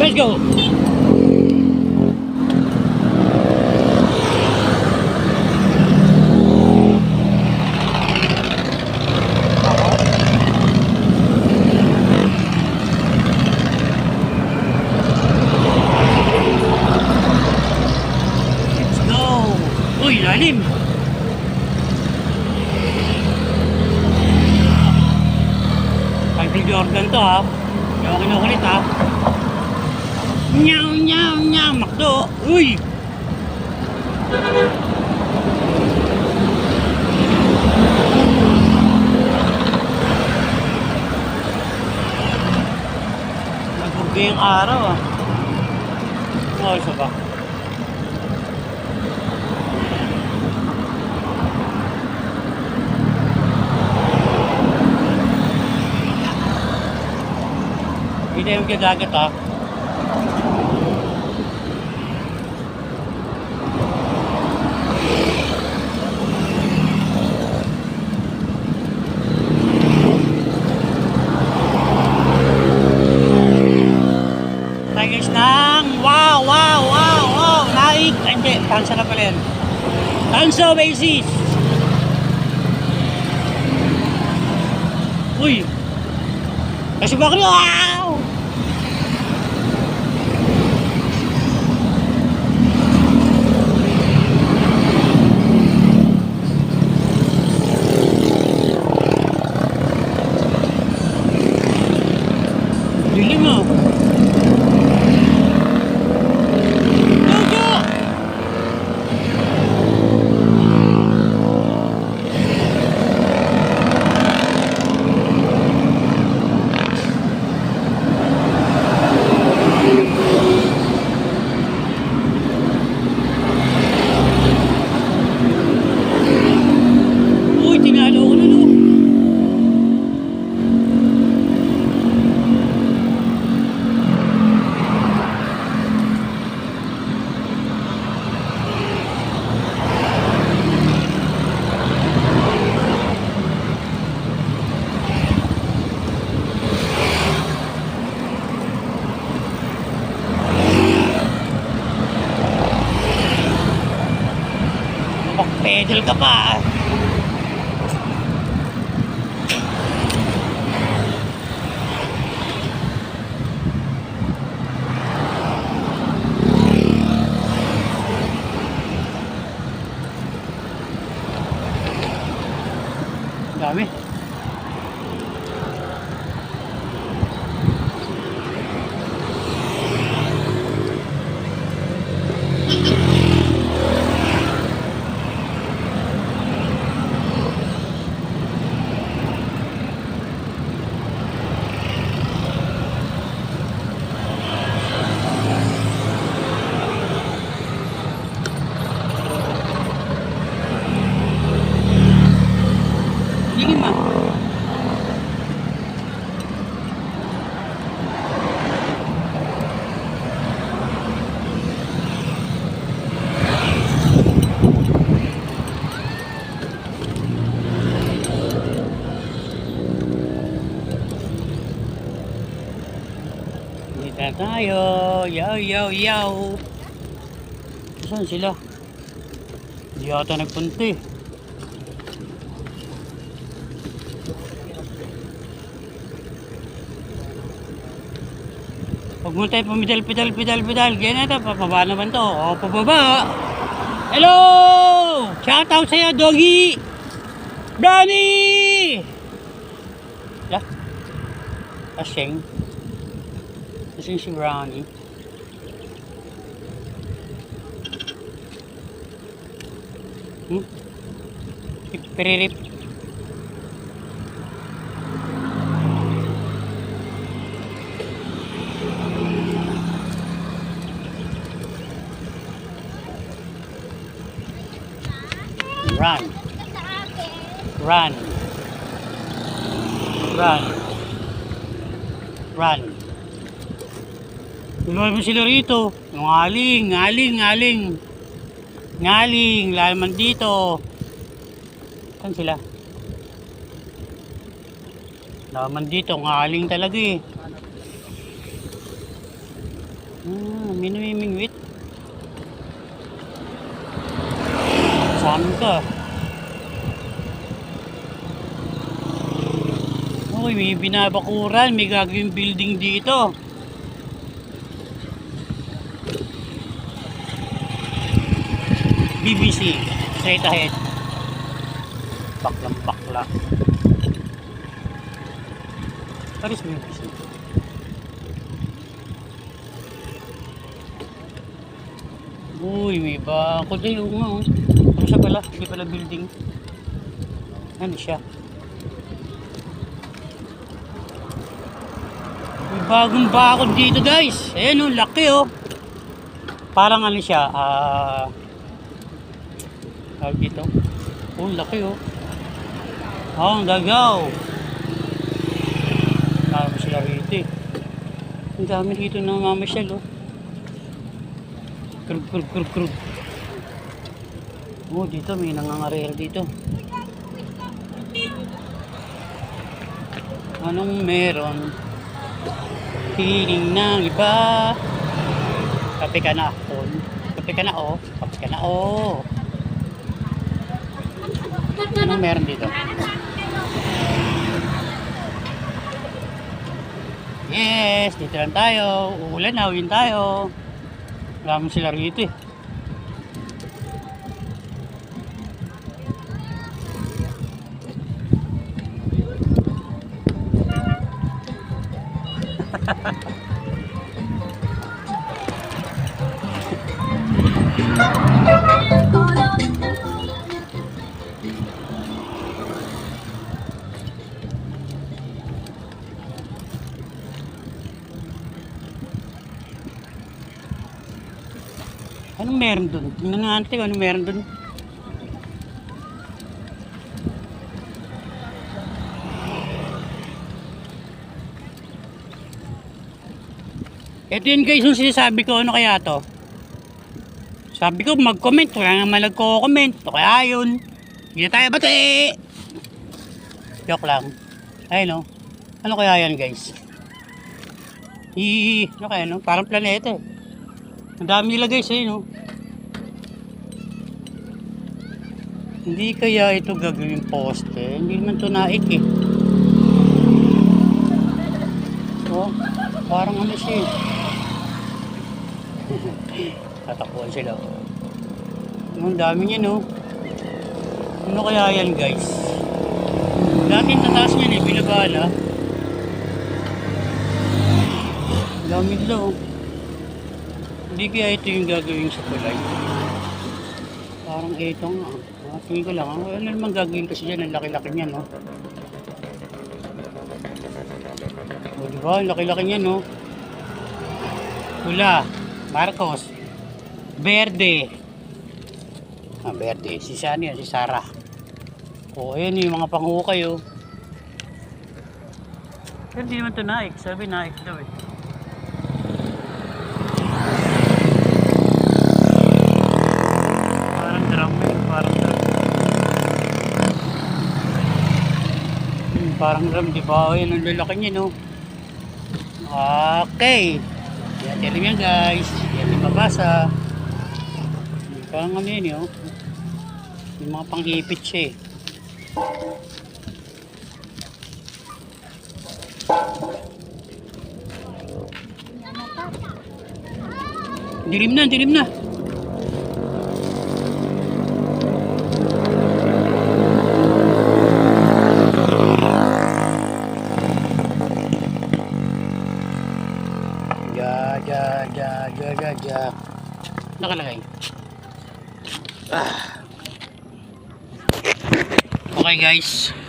Let's go! Let's go! Uy, lalim! Pag-video organ to ha. Hindi ako kinukulit ha. Nyaw, nyaw, nyaw, makdo. Uy! Nagurga yung araw ah. Oh, isa ba? Hindi yung kadagat ha. Guys ng wow naik hindi tansa na pala yan Tanso Oasis. Uy kasi bakit wow dilim mo. Pedal ka pa. Dami. Dito tayo. Yaw. Saan sila? Hindi ata nagpunta eh. Huwag mo tayo pumidal. Ganyan ito. Papaba naman to. O, pababa. Hello! Shout out sa'yo, Doggy! Brownie! Yeah. Kasing. Kasing si Brownie. Piririp. Run. Tuloy mo sila rito. Ngaling. Lalaman dito. Saan sila? Lalaman dito. Ngaling talaga eh. Minimingwit. Saan ka? Uy, may binabakuran. May gagawing building dito. BBC. Straight ahead. Baklang bakla. What is BBC? Uy, may bakod. Ay, oo nga. Oh. Ano siya pala? Hindi pala building. Ano siya? May bagong bakod dito, guys. Ayan oh, laki oh. Parang ano siya, tawag dito. Oh, laki oh. Oh, ang gagaw. Marami sila rito eh. Ang dami dito na mamasyal oh. Krug, krug, krug, krug. Oh, dito may nangangarera dito. Anong meron? Feeling ng iba. Kape ka na, oh. Kape ka na, oh. Kape ka na, oh. Anong meron dito? Yes, dito lang tayo. Uulan na, uwin tayo. Marami sila rito eh. Anong meron dun? Tingnan natin kung anong meron dun. Ito yun guys, yung sinasabi ko, ano kaya to? Sabi ko mag-comment, wala naman nagko-comment. O kaya yun, hindi na tayo bati! Joke lang. Ayun o. Ano kaya yan guys? Ano kaya no? Parang planeta eh. Ang dami nila guys eh no. Hindi kaya ito gagawin poste. Hindi naman ito naik eh. Oh, parang ano siya eh. Tatapuan sila. Ang dami niya no. Ano kaya yan guys? Dati tataas niyan eh, binabala. Ang dami nila oh. Hindi kaya ito yung gagawin sa kulay. Parang ito nga. Tingin ko lang. Ano naman gagawin kasi dyan? Ang laki-laki niya, no? O, diba? Ang laki-laki niya, no? Pula. Marcos. Verde. Ah, verde. Si Shani, si Sarah. O, ayan yung mga panghukay, oh. Pero hindi naman ito naik. Sabi naik daw, eh. Parang ram, di ba? Ayan ang lalaki niya, no? Okay. Yan, tell yan guys. Yan yung mabasa. Parang ano yun, oh. Yung mga pang-ipit siya, eh. Dilim na, dilim na. Ja. Nakalagay. Okay guys.